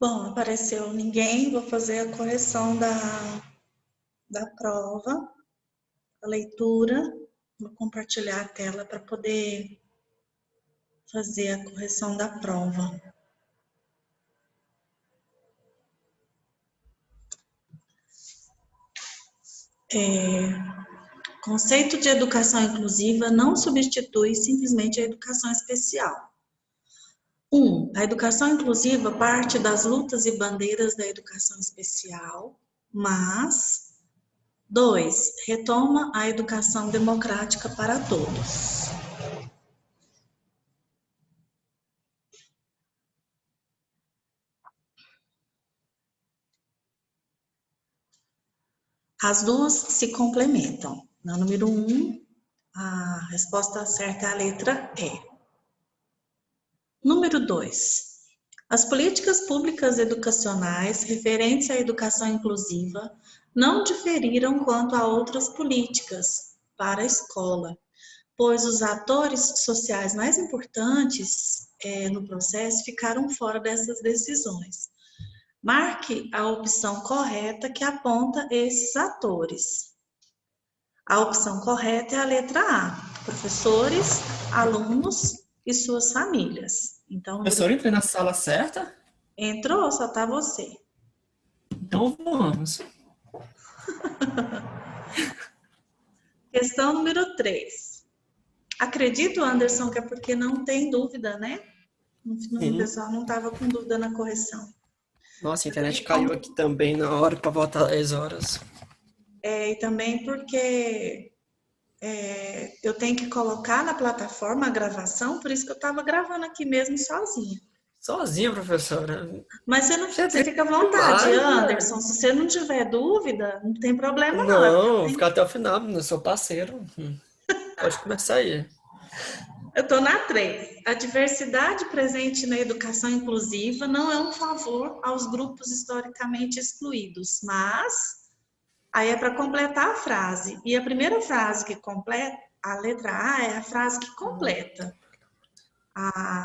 Bom, apareceu ninguém, vou fazer a correção da prova, a leitura. Vou compartilhar a tela para poder fazer a correção da prova. Conceito de educação inclusiva não substitui simplesmente a educação especial. 1. A educação inclusiva parte das lutas e bandeiras da educação especial, mas 2. Retoma a educação democrática para todos. As duas se complementam. Na número 1, a resposta certa é a letra E. Número 2. As políticas públicas educacionais referentes à educação inclusiva não diferiram quanto a outras políticas para a escola, pois os atores sociais mais importantes no processo ficaram fora dessas decisões. Marque a opção correta que aponta esses atores. A opção correta é a letra A, professores, alunos e suas famílias. Então, Professor, entrei na sala certa? entrou, só tá você. Então vamos. Questão número 3. Acredito, Anderson, que é porque não tem dúvida, né? O pessoal não estava com dúvida na correção. Nossa, a internet caiu aqui também na hora para voltar às horas. E também porque eu tenho que colocar na plataforma a gravação, por isso que eu estava gravando aqui mesmo sozinha. Sozinha, professora. Mas você fica à vontade, Anderson. Se você não tiver dúvida, não tem problema não. Não, vou ficar até o final, eu sou parceiro. Pode começar aí. Eu estou na 3. A diversidade presente na educação inclusiva não é um favor aos grupos historicamente excluídos, mas aí é para completar a frase. E a primeira frase que completa, a letra A, é a frase que completa.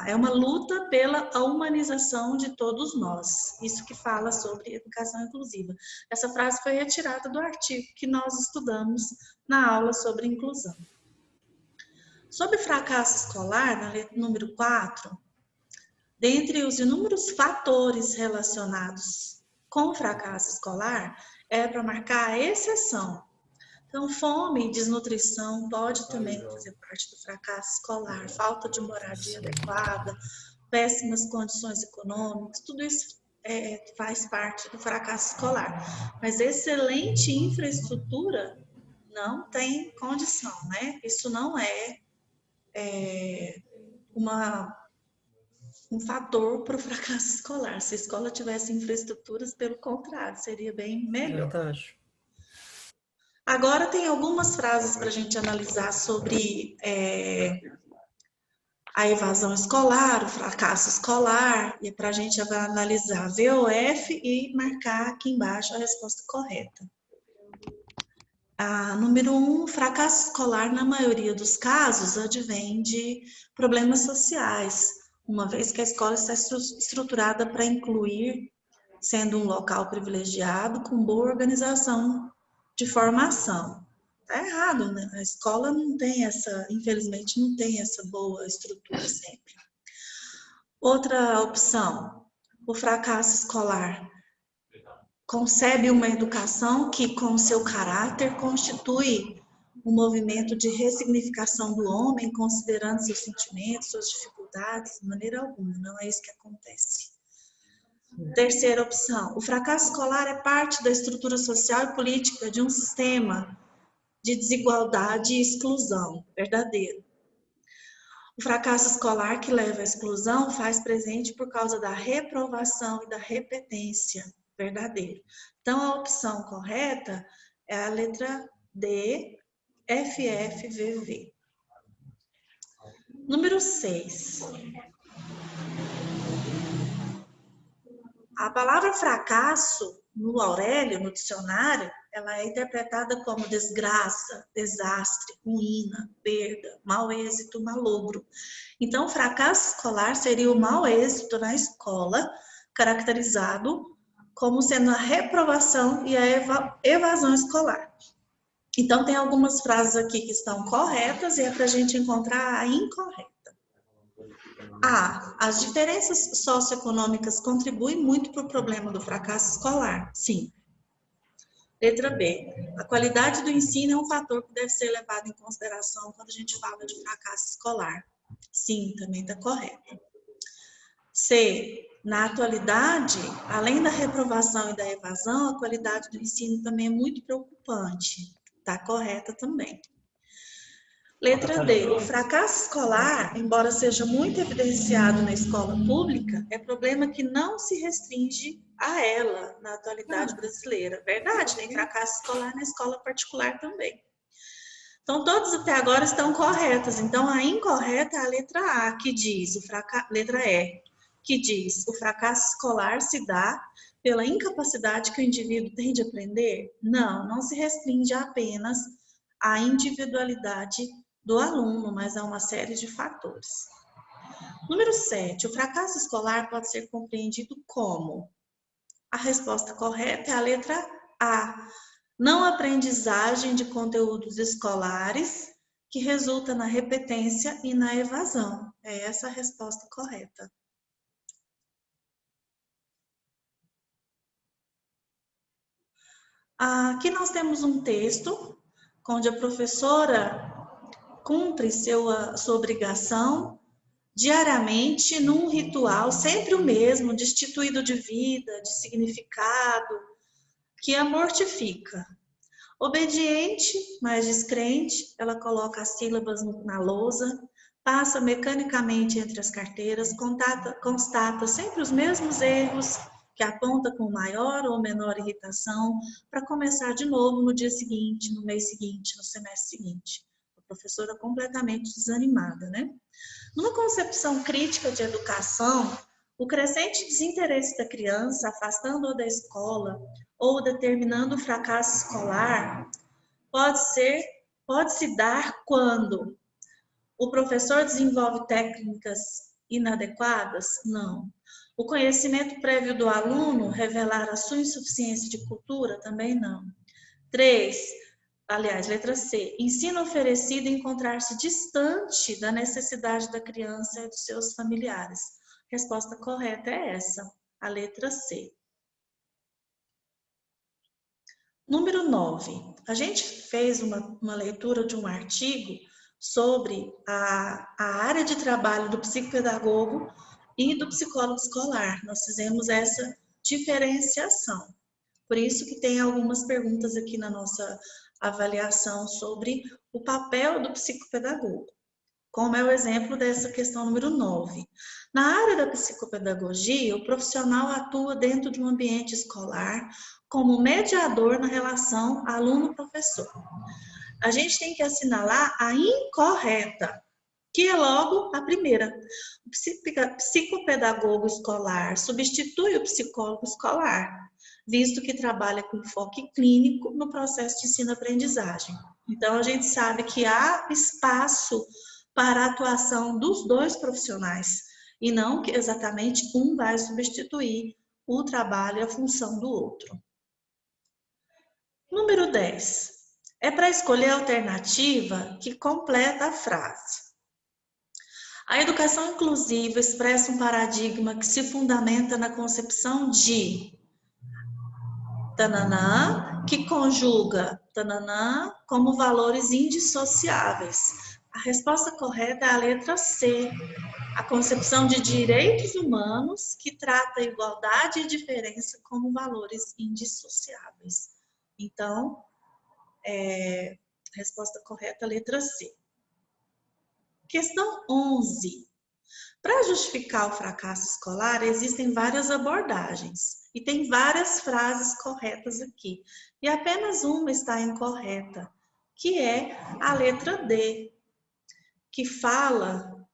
É uma luta pela humanização de todos nós. Isso que fala sobre educação inclusiva. Essa frase foi retirada do artigo que nós estudamos na aula sobre inclusão. Sobre fracasso escolar, na letra número 4, dentre os inúmeros fatores relacionados com o fracasso escolar, é para marcar a exceção. Então, fome e desnutrição pode também fazer parte do fracasso escolar, falta de moradia adequada, péssimas condições econômicas, tudo isso faz parte do fracasso escolar. Mas excelente infraestrutura não tem condição, né? Isso não é um fator para o fracasso escolar. Se a escola tivesse infraestruturas, pelo contrário, seria bem melhor. Verdade. Agora tem algumas frases para a gente analisar sobre a evasão escolar, o fracasso escolar, e para a gente analisar VOF e marcar aqui embaixo a resposta correta. Número 1, fracasso escolar, na maioria dos casos, advém de problemas sociais, uma vez que a escola está estruturada para incluir, sendo um local privilegiado, com boa organização de formação. Está errado, né? A escola não tem essa, infelizmente, não tem essa boa estrutura sempre. Outra opção, o fracasso escolar concebe uma educação que, com seu caráter, constitui um movimento de ressignificação do homem, considerando seus sentimentos, suas dificuldades, de maneira alguma, não é isso que acontece. Terceira opção, o fracasso escolar é parte da estrutura social e política de um sistema de desigualdade e exclusão, verdadeiro. O fracasso escolar que leva à exclusão faz presente por causa da reprovação e da repetência, verdadeiro. Então, a opção correta é a letra D, FFVV. Número 6. A palavra fracasso, no Aurélio, no dicionário, ela é interpretada como desgraça, desastre, ruína, perda, mau êxito, malogro. Então, fracasso escolar seria o mau êxito na escola caracterizado como sendo a reprovação e a evasão escolar. Então, tem algumas frases aqui que estão corretas e é para a gente encontrar a incorreta. A. As diferenças socioeconômicas contribuem muito para o problema do fracasso escolar. Sim. Letra B. A qualidade do ensino é um fator que deve ser levado em consideração quando a gente fala de fracasso escolar. Sim, também está correto. C. Na atualidade, além da reprovação e da evasão, a qualidade do ensino também é muito preocupante. Está correta também. Letra D. O fracasso escolar, embora seja muito evidenciado na escola pública, é problema que não se restringe a ela na atualidade brasileira. Verdade, tem fracasso escolar na escola particular também. Então, todos até agora estão corretas. Então, a incorreta é a letra A, que diz, letra E, que diz, o fracasso escolar se dá pela incapacidade que o indivíduo tem de aprender? Não, não se restringe apenas à individualidade do aluno, mas a uma série de fatores. Número 7, o fracasso escolar pode ser compreendido como? A resposta correta é a letra A, não aprendizagem de conteúdos escolares que resulta na repetência e na evasão. É essa a resposta correta. Aqui nós temos um texto onde a professora cumpre sua obrigação diariamente num ritual, sempre o mesmo, destituído de vida, de significado, que a mortifica. Obediente, mas descrente, ela coloca as sílabas na lousa, passa mecanicamente entre as carteiras, constata sempre os mesmos erros, que aponta com maior ou menor irritação, para começar de novo no dia seguinte, no mês seguinte, no semestre seguinte. A professora completamente desanimada, né? Numa concepção crítica de educação, o crescente desinteresse da criança, afastando-a da escola ou determinando o fracasso escolar, pode se dar quando o professor desenvolve técnicas inadequadas? Não. O conhecimento prévio do aluno revelar a sua insuficiência de cultura? Também não. 3. Letra C, ensino oferecido encontrar-se distante da necessidade da criança e dos seus familiares. Resposta correta é essa, a letra C. Número 9. A gente fez uma leitura de um artigo sobre a área de trabalho do psicopedagogo e do psicólogo escolar. Nós fizemos essa diferenciação. Por isso que tem algumas perguntas aqui na nossa avaliação sobre o papel do psicopedagogo, como é o exemplo dessa questão número 9. Na área da psicopedagogia, o profissional atua dentro de um ambiente escolar como mediador na relação aluno-professor. A gente tem que assinalar a incorreta, que é logo a primeira. O psicopedagogo escolar substitui o psicólogo escolar, visto que trabalha com enfoque clínico no processo de ensino-aprendizagem. Então, a gente sabe que há espaço para a atuação dos dois profissionais, e não que exatamente um vai substituir o trabalho e a função do outro. Número 10. É para escolher a alternativa que completa a frase. A educação inclusiva expressa um paradigma que se fundamenta na concepção de tananã, que conjuga tananã como valores indissociáveis. A resposta correta é a letra C, a concepção de direitos humanos que trata a igualdade e diferença como valores indissociáveis. Então, resposta correta, letra C. Questão 11. Para justificar o fracasso escolar, existem várias abordagens e tem várias frases corretas aqui. E apenas uma está incorreta, que é a letra D, que fala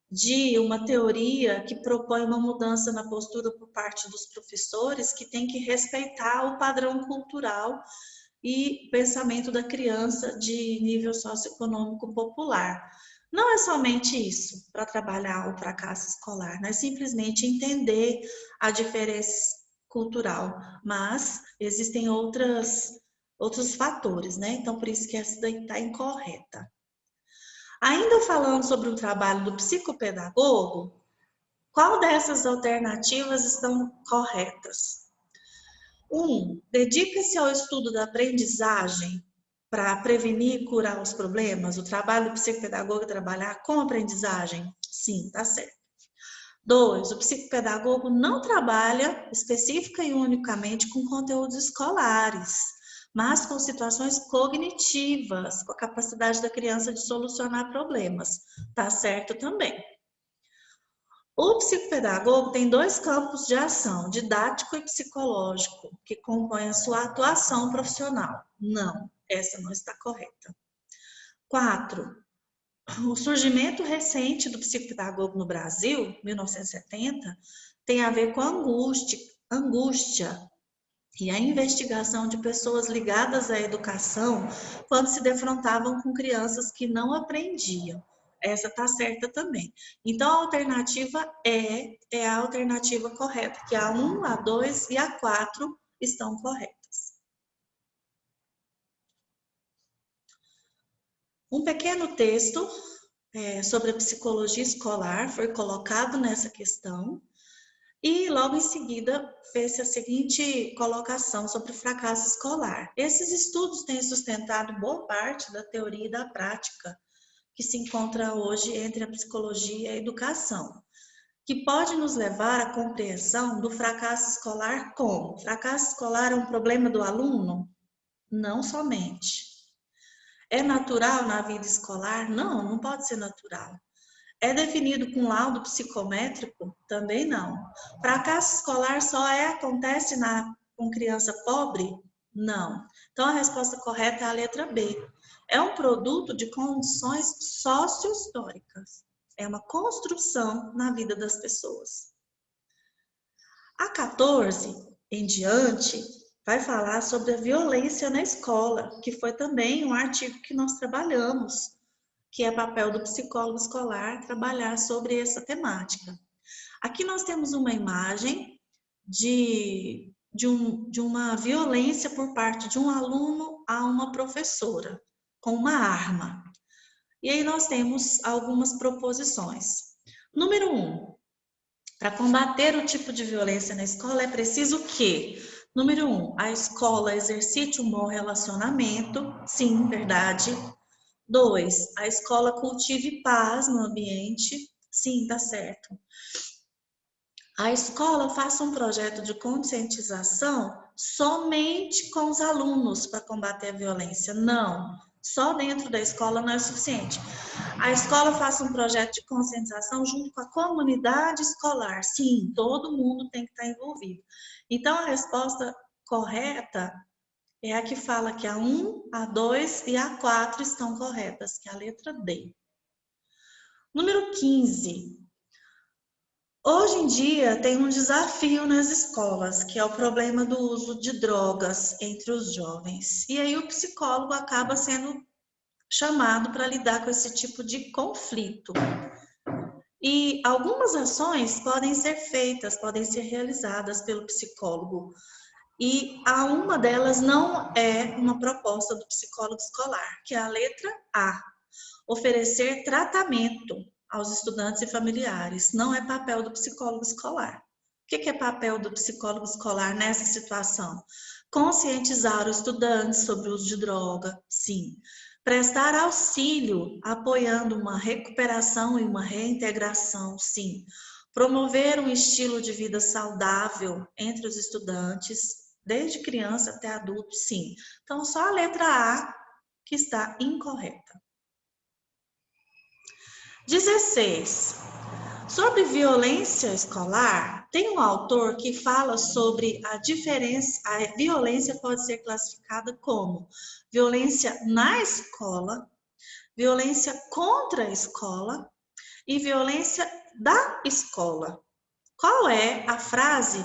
de uma teoria que propõe uma mudança na postura por parte dos professores que tem que respeitar o padrão cultural e pensamento da criança de nível socioeconômico popular. Não é somente isso para trabalhar o fracasso escolar, não é simplesmente entender a diferença cultural, mas existem outros fatores, né? Então, por isso que essa daí está incorreta. Ainda falando sobre o trabalho do psicopedagogo, qual dessas alternativas estão corretas? 1. Dedica-se ao estudo da aprendizagem para prevenir e curar os problemas. O trabalho do psicopedagogo é trabalhar com aprendizagem? Sim, tá certo. 2. O psicopedagogo não trabalha específica e unicamente com conteúdos escolares, mas com situações cognitivas, com a capacidade da criança de solucionar problemas. Tá certo também. O psicopedagogo tem 2 campos de ação, didático e psicológico, que compõem a sua atuação profissional. Não, essa não está correta. 4. O surgimento recente do psicopedagogo no Brasil, 1970, tem a ver com a angústia e a investigação de pessoas ligadas à educação quando se defrontavam com crianças que não aprendiam. Essa está certa também. Então, a alternativa é a alternativa correta, que a 1, a 2 e a 4 estão corretas. Um pequeno texto sobre a psicologia escolar foi colocado nessa questão e logo em seguida fez a seguinte colocação sobre o fracasso escolar. Esses estudos têm sustentado boa parte da teoria e da prática que se encontra hoje entre a psicologia e a educação, que pode nos levar à compreensão do fracasso escolar como: fracasso escolar é um problema do aluno? Não somente. É natural na vida escolar? Não, não pode ser natural. É definido com laudo psicométrico? Também não. Fracasso escolar só acontece com criança pobre? Não. Então a resposta correta é a letra B. É um produto de condições sócio-históricas. É uma construção na vida das pessoas. A 14 em diante vai falar sobre a violência na escola, que foi também um artigo que nós trabalhamos, que é papel do psicólogo escolar trabalhar sobre essa temática. Aqui nós temos uma imagem de uma violência por parte de um aluno a uma professora, com uma arma. E aí nós temos algumas proposições. Número 1, para combater o tipo de violência na escola é preciso que, número 1, a escola exercite um bom relacionamento, sim, verdade. 2, a escola cultive paz no ambiente. Sim, tá certo. A escola faça um projeto de conscientização somente com os alunos para combater a violência. Não, só dentro da escola não é suficiente. A escola faça um projeto de conscientização junto com a comunidade escolar. Sim, todo mundo tem que estar envolvido. Então, a resposta correta é a que fala que a 1, a 2 e a 4 estão corretas, que é a letra D. Número 15. Hoje em dia tem um desafio nas escolas, que é o problema do uso de drogas entre os jovens. E aí o psicólogo acaba sendo chamado para lidar com esse tipo de conflito. E algumas ações podem ser feitas, podem ser realizadas pelo psicólogo. E uma delas não é uma proposta do psicólogo escolar, que é a letra A. Oferecer tratamento aos estudantes e familiares. Não é papel do psicólogo escolar. O que é papel do psicólogo escolar nessa situação? Conscientizar os estudantes sobre o uso de droga, sim. Prestar auxílio, apoiando uma recuperação e uma reintegração, sim. Promover um estilo de vida saudável entre os estudantes, desde criança até adulto, sim. Então, só a letra A que está incorreta. 16. Sobre violência escolar, tem um autor que fala sobre a diferença, a violência pode ser classificada como violência na escola, violência contra a escola e violência da escola. Qual é a frase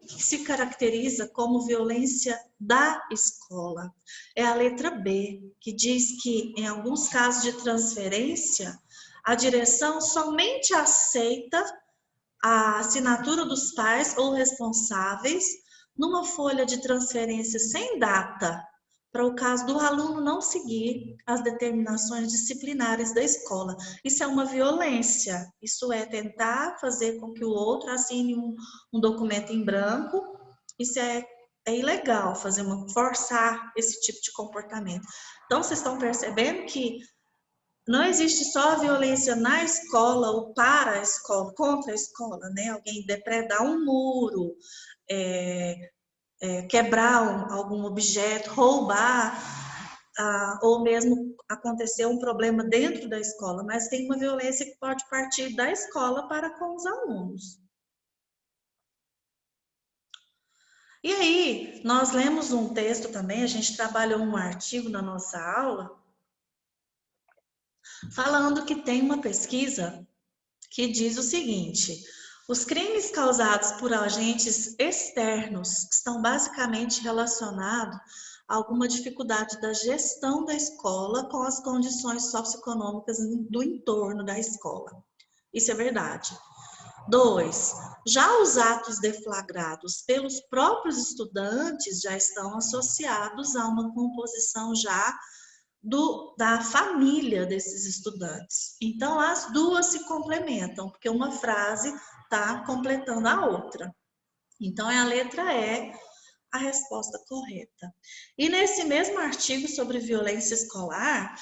que se caracteriza como violência da escola? É a letra B, que diz que em alguns casos de transferência, A direção somente aceita a assinatura dos pais ou responsáveis numa folha de transferência sem data, para o caso do aluno não seguir as determinações disciplinares da escola. Isso é uma violência, isso é tentar fazer com que o outro assine um documento em branco, isso é ilegal, forçar esse tipo de comportamento. Então, vocês estão percebendo que não existe só a violência na escola ou para a escola, contra a escola, né? Alguém depredar um muro, quebrar algum objeto, roubar, ou mesmo acontecer um problema dentro da escola, mas tem uma violência que pode partir da escola para com os alunos. E aí, nós lemos um texto também, a gente trabalhou um artigo na nossa aula, falando que tem uma pesquisa que diz o seguinte: os crimes causados por agentes externos estão basicamente relacionados a alguma dificuldade da gestão da escola com as condições socioeconômicas do entorno da escola. Isso é verdade. 2. Já os atos deflagrados pelos próprios estudantes já estão associados a uma composição já da família desses estudantes. Então, as duas se complementam, porque uma frase está completando a outra. Então, a letra E, a resposta correta. E nesse mesmo artigo sobre violência escolar,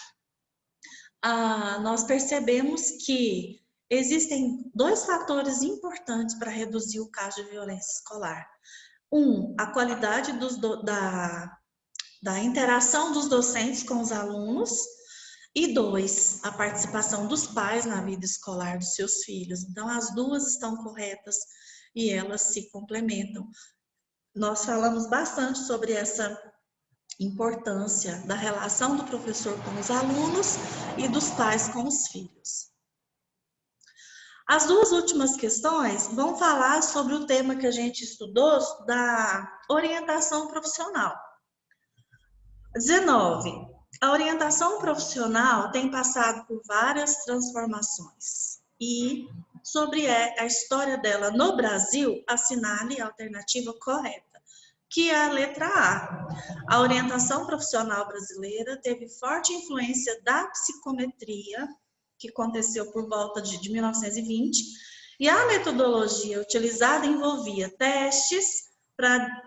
nós percebemos que existem 2 fatores importantes para reduzir o caso de violência escolar. A qualidade da interação dos docentes com os alunos, e 2, a participação dos pais na vida escolar dos seus filhos. Então, as duas estão corretas e elas se complementam. Nós falamos bastante sobre essa importância da relação do professor com os alunos e dos pais com os filhos. As 2 últimas questões vão falar sobre o tema que a gente estudou da orientação profissional. 19. A orientação profissional tem passado por várias transformações e sobre a história dela no Brasil, assinale a alternativa correta, que é a letra A. A orientação profissional brasileira teve forte influência da psicometria, que aconteceu por volta de 1920, e a metodologia utilizada envolvia testes para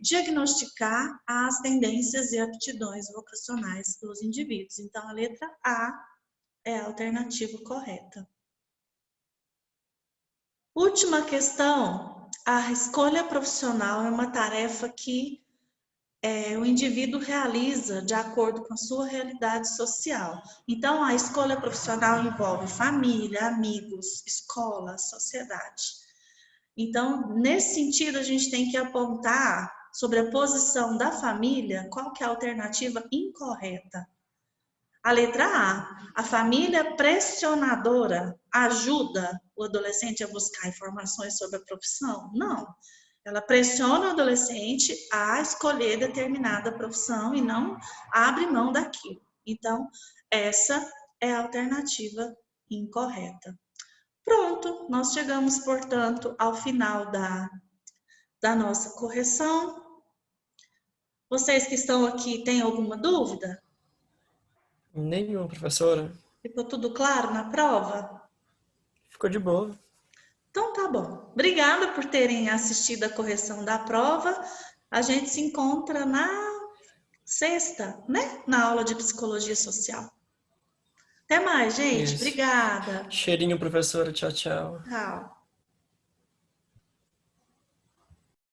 diagnosticar as tendências e aptidões vocacionais dos indivíduos. Então, a letra A é a alternativa correta. Última questão: a escolha profissional é uma tarefa que o indivíduo realiza de acordo com a sua realidade social. Então, a escolha profissional envolve família, amigos, escola, sociedade. Então, nesse sentido, a gente tem que apontar sobre a posição da família, qual que é a alternativa incorreta. A letra A família pressionadora ajuda o adolescente a buscar informações sobre a profissão? Não. Ela pressiona o adolescente a escolher determinada profissão e não abre mão daquilo. Então, essa é a alternativa incorreta. Pronto, nós chegamos, portanto, ao final da nossa correção. Vocês que estão aqui, têm alguma dúvida? Nenhuma, professora. Ficou tudo claro na prova? Ficou de boa. Então tá bom. Obrigada por terem assistido a correção da prova. A gente se encontra na sexta, né? Na aula de Psicologia Social. Até mais, gente. Isso. Obrigada. Cheirinho, professora. Tchau, tchau. Tchau.